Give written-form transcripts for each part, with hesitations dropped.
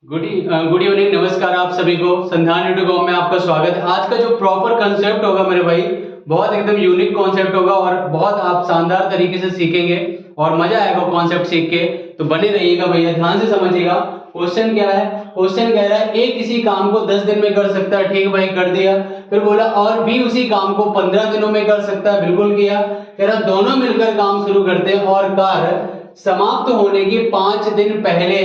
Good evening, नमस्कार आप सभी को। संधान यूट्यूब में आपका स्वागत है। आज का जो प्रॉपर कंसेप्ट होगा मेरे भाई, बहुत एकदम यूनिक कॉन्सेप्ट होगा और बहुत आप शानदार तरीके से सीखेंगे और मजा आएगा कॉन्सेप्ट सीख के। तो बने रहिएगा भैया, ध्यान से समझिएगा। क्वेश्चन क्या है? क्वेश्चन कह रहा है ए किसी काम को 10 दिन में कर सकता है, ठीक भाई, कर दिया। फिर बोला और बी उसी काम को 15 दिनों में कर सकता है, बिल्कुल किया। कह रहा दोनों मिलकर काम शुरू करते हैं और कार्य समाप्त होने के 5 दिन पहले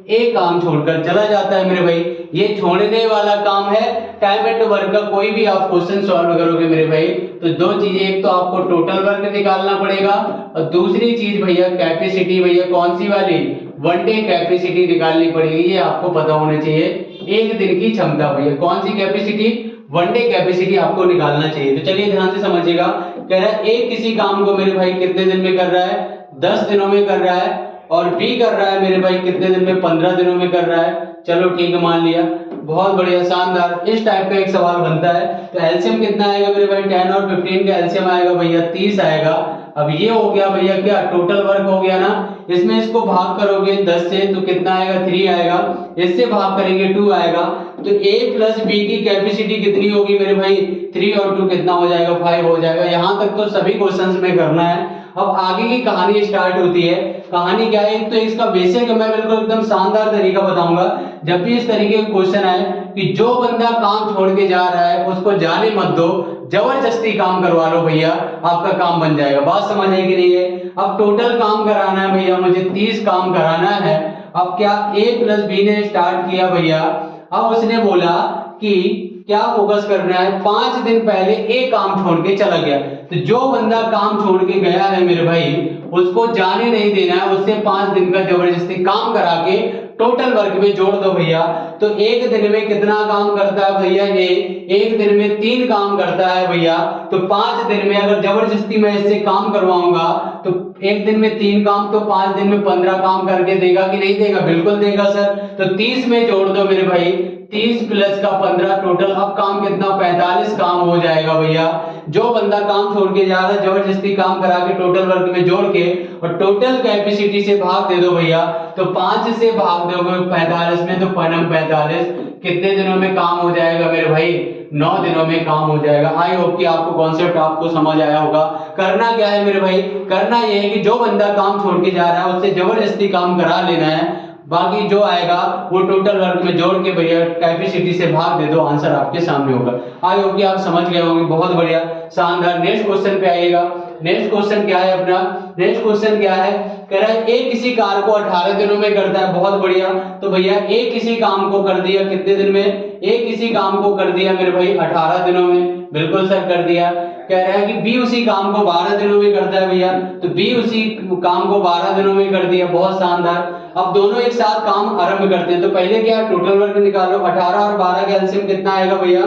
एक काम छोड़कर चला जाता है मेरे भाई। ये छोड़ने वाला काम है टाइम एंड वर्क का। कोई भी आप क्वेश्चन सॉल्व करोगे मेरे भाई तो दो चीजें, एक तो आपको टोटल वर्क निकालना पड़ेगा और दूसरी चीज भैया कैपेसिटी, भैया कौन सी वाली, वन डे कैपेसिटी निकालनी पड़ेगी। ये आपको पता होना चाहिए। एक दिन की क्षमता भैया, कौन सी कैपेसिटी, वन डे कैपेसिटी आपको निकालना चाहिए। तो चलिए ध्यान से समझिएगा। कह रहा है ए किसी काम को मेरे भाई कितने दिन में कर रहा है, 10 दिनों में कर रहा है। और बी कर रहा है मेरे भाई कितने दिन में, 15 दिनों में कर रहा है। चलो ठीक है, मान लिया, बहुत बढ़िया, शानदार। इस टाइप का एक सवाल बनता है तो एलसीएम कितना आएगा मेरे भाई, 10 और 15 का एलसीएम आएगा भैया 30 आएगा। अब ये हो गया भैया क्या, टोटल वर्क हो गया ना। इसमें इसको भाग करोगे 10 से तो कितना आएगा, 3 आएगा। इससे भाग करेंगे 2 आएगा। तो ए प्लस बी की कैपेसिटी कितनी होगी मेरे भाई, 3 और 2 कितना हो जाएगा, 5 हो जाएगा। यहां तक तो सभी क्वेश्चंस में करना है। अब आगे की कहानी स्टार्ट होती है। कहानी क्या है, तो इसका बेसिक मैं बिल्कुल एकदम शानदार तरीका बताऊंगा। जब भी इस तरीके का क्वेश्चन आए कि जो बंदा काम छोड़ के जा रहा है उसको जाने मत दो, जबरदस्ती काम करवा लो भैया, आपका काम बन जाएगा। बात समझ आई कि नहीं है? अब टोटल काम कराना है भैया, मुझे 30 काम कराना है। अब क्या ए प्लस बी ने स्टार्ट किया भैया। अब उसने बोला कि क्या फोकस करना है, 5 दिन पहले एक काम छोड़ के चला गया। तो जो बंदा काम छोड़ के गया है मेरे भाई उसको जाने नहीं देना है, उससे 5 दिन का जबरदस्ती काम करा के टोटल वर्क में जोड़ दो भैया। तो एक दिन में कितना काम करता है भैया, ये एक दिन में 3 काम करता है भैया। तो 5 दिन में अगर जबरदस्ती मैं इससे काम करवाऊंगा तो एक दिन में 3 काम तो 5 दिन में 15 काम करके देगा कि नहीं देगा, बिल्कुल देगा सर। तो 30 में जोड़ दो मेरे भाई, 30 प्लस का 15 टोटल। अब काम कितना, 45 काम हो जाएगा भैया। जो बंदा काम छोड़ के जा रहा है जबरदस्ती काम करा के टोटल वर्क में जोड़ के और टोटल कैपेसिटी से भाग दे दो भैया। तो 5 से भाग दोगे 45 में तो 45 कितने दिनों में काम हो जाएगा मेरे भाई, 9 दिनों में काम हो जाएगा। आई होप कि आपको कॉन्सेप्ट आपको समझ आया होगा। करना क्या है मेरे भाई, करना यह है कि जो बंदा काम छोड़ के जा रहा है उससे जबरदस्ती काम करा लेना है। बाकी जो आएगा वो टोटल वर्क में जोड़ के भैया कैपेसिटी से भाग दे दो, आंसर आपके सामने होगा। आई होप कि आप समझ गए होंगे, बहुत बढ़िया, शानदार। नेक्स्ट क्वेश्चन पे आइएगा। नेक्स्ट क्वेश्चन क्या है अपना, नेक्स्ट क्वेश्चन क्या है, कह रहा है ए किसी कार्य को 18 दिनों में करता है, बहुत बढ़िया। तो भैया ए किसी काम को कर दिया कितने दिन में, ए किसी काम को कर दिया मेरे भाई 18 दिनों में, बिल्कुल सर कर दिया। कह रहा है कि बी उसी काम को 12 दिनों में करता है भैया। तो बी उसी काम को 12 दिनों में कर दिया, बहुत शानदार। अब दोनों एक साथ काम आरंभ करते हैं। तो पहले क्या, टोटल वर्क निकालो। 18 और 12 का एलसीएम कितना आएगा भैया,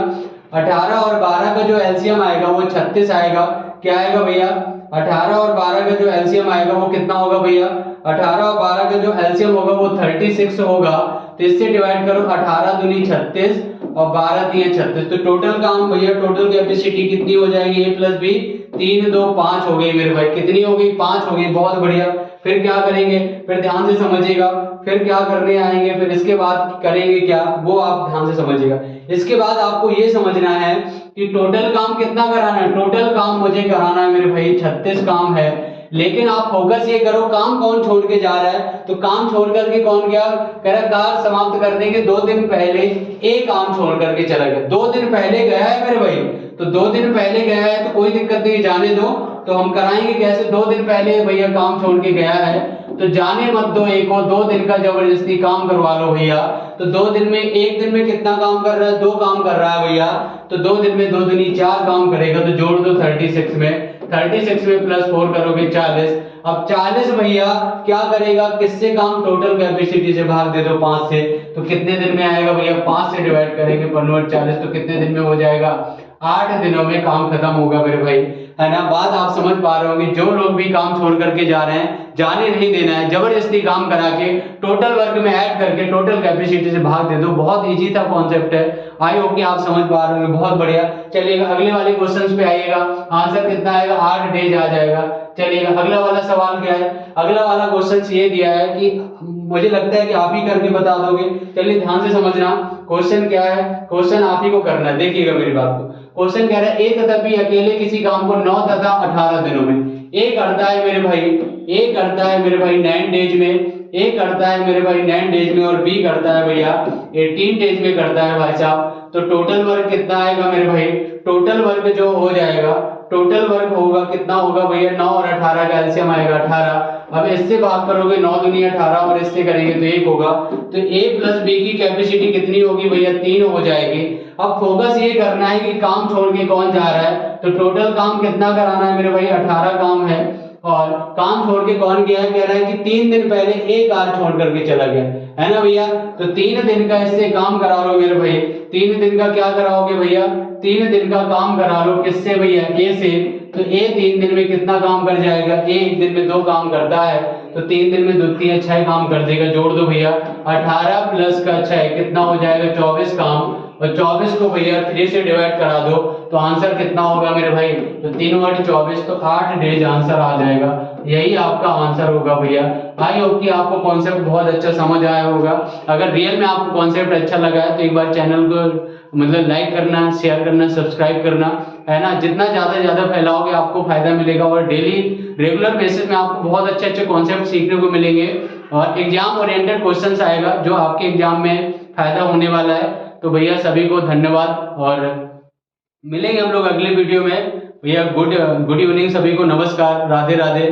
18 और 12 का जो एलसीएम आएगा वो 36 आएगा। क्या आएगा भैया, 18 और 12 का जो एलसीएम आएगा वो कितना होगा भैया, 18 और 12 का जो एलसीएम होगा वो 36 होगा। तो इससे डिवाइड करो, 18 दूनी 36 और 12 दिए 36। तो टोटल काम भैया, टोटल कैपेसिटी कितनी हो जाएगी, ए प्लस बी, 3 2 5 हो गई मेरे भाई। कितनी हो गई, 5 हो गई, बहुत बढ़िया। फिर क्या करेंगे, फिर ध्यान से समझिएगा, फिर क्या करने आएंगे, फिर इसके बाद करेंगे क्या वो आप ध्यान से समझिएगा। इसके बाद आपको ये समझना है कि टोटल काम कितना कराना है। टोटल काम मुझे कराना है मेरे भाई 36 काम है। लेकिन आप फोकस ये करो काम कौन छोड़ के जा रहा है। तो काम छोड़ करके कौन गया, कह रहा कार्य समाप्त करने के 2 दिन पहले एक काम छोड़ करके चला गया। 2 दिन पहले गया है मेरे भाई, तो 2 दिन पहले गया है तो कोई दिक्कत नहीं, जाने दो। तो हम कराएंगे कैसे, 2 दिन पहले भैया काम छोड़ के गया है तो जाने मत दो एक को, 2 दिन का जबरदस्ती काम करवा लो भैया। तो 2 दिन में, एक दिन में कितना काम कर रहा है, 2 काम कर रहा है भैया। तो 2 दिन में 2 दूनी 4 काम करेगा। तो जोड़ दो 36 में, 36 में प्लस 4 करोगे 40। अब 40 भैया क्या करेगा, किससे काम, टोटल कैपेसिटी से भाग दे दो 5 से। तो कितने दिन में आएगा भैया, 5 से डिवाइड करेंगे 40, तो कितने दिन में हो जाएगा, 8 दिनों में काम खत्म होगा मेरे भाई, है ना। बात आप समझ पा रहे होंगे। जो लोग भी काम छोड़ करके जा रहे हैं जाने नहीं देना है, जबरदस्ती काम करा के टोटल वर्क में ऐड करके टोटल कैपेसिटी से भाग दे दो। बहुत इजी था कॉन्सेप्ट है। आई होप कि आप समझ पा रहे होंगे, बहुत बढ़िया। चलिएगा अगले वाले क्वेश्चंस पे आइएगा। आंसर कितना आएगा, 8 डेज आ जाएगा। चलिए अगला वाला सवाल क्या है, अगला वाला क्वेश्चन ये दिया है कि मुझे लगता है कि आप ही करके बता दोगे। चलिए ध्यान से समझना, क्वेश्चन क्या है, क्वेश्चन आप ही को करना है, देखिएगा मेरी बात को। क्वेश्चन कह रहा है ए तथा बी अकेले किसी काम को 9 तथा 18 दिनों में, ए करता है मेरे भाई, ए करता है मेरे भाई 9 डेज में, ए करता है मेरे भाई 9 डेज में, और बी करता है भैया 18 डेज में करता है भाई साहब। तो टोटल वर्क कितना आएगा मेरे भाई, टोटल वर्क जो हो जाएगा, टोटल वर्क होगा कितना होगा भैया, 9 और 18 का एलसीएम आएगा 18। अब इससे भाग करोगे 9 दूनी 18 और इससे करेंगे तो 1 होगा। तो ए प्लस बी की कैपेसिटी कितनी होगी भैया, 3 हो जाएगी। अब फोकस ये करना है कि काम छोड़ के कौन जा रहा है, तो टोटल काम कितना कराना है मेरे भाई, 18 काम है, और काम छोड़ के कौन गया है, कह रहा है कि 3 दिन पहले एक कार छोड़ करके चला गया है ना भैया। तो 3 दिन का इससे काम करा लो मेरे भाई, 3 दिन का क्या कराओगे भैया, 3 दिन का काम करा लो किससे भैया, ए से। तो ए 3 दिन में कितना काम कर जाएगा, ए 1 दिन में 2 काम करता है, तो 3 दिन में 2 3 6 काम कर देगा। जोड़ दो भैया, 18 प्लस का 6 कितना हो जाएगा, 24 काम, और 24 को भैया 3 से डिवाइड करा दो तो आंसर कितना होगा मेरे भाई, तो 3 × 24 तो 8 डेज आंसर आ जाएगा। यही आपका आंसर होगा भैया। आई होप कि आपको कॉन्सेप्ट बहुत अच्छा समझ आया होगा। अगर रियल में आपको कॉन्सेप्ट अच्छा लगा है तो एक बार चैनल को मतलब लाइक करना, शेयर करना, सब्सक्राइब करना, है ना। जितना ज्यादा फैलाओगे आपको फायदा मिलेगा, और डेली रेगुलर बेसिस में आपको बहुत अच्छे अच्छे कॉन्सेप्ट सीखने को मिलेंगे, और एग्जाम ओरिएंटेड क्वेश्चंस आएगा जो आपके एग्जाम में फायदा होने वाला है। तो भैया सभी को धन्यवाद, और मिलेंगे हम लोग अगले वीडियो में। भैया गुड इवनिंग सभी को, नमस्कार, राधे राधे।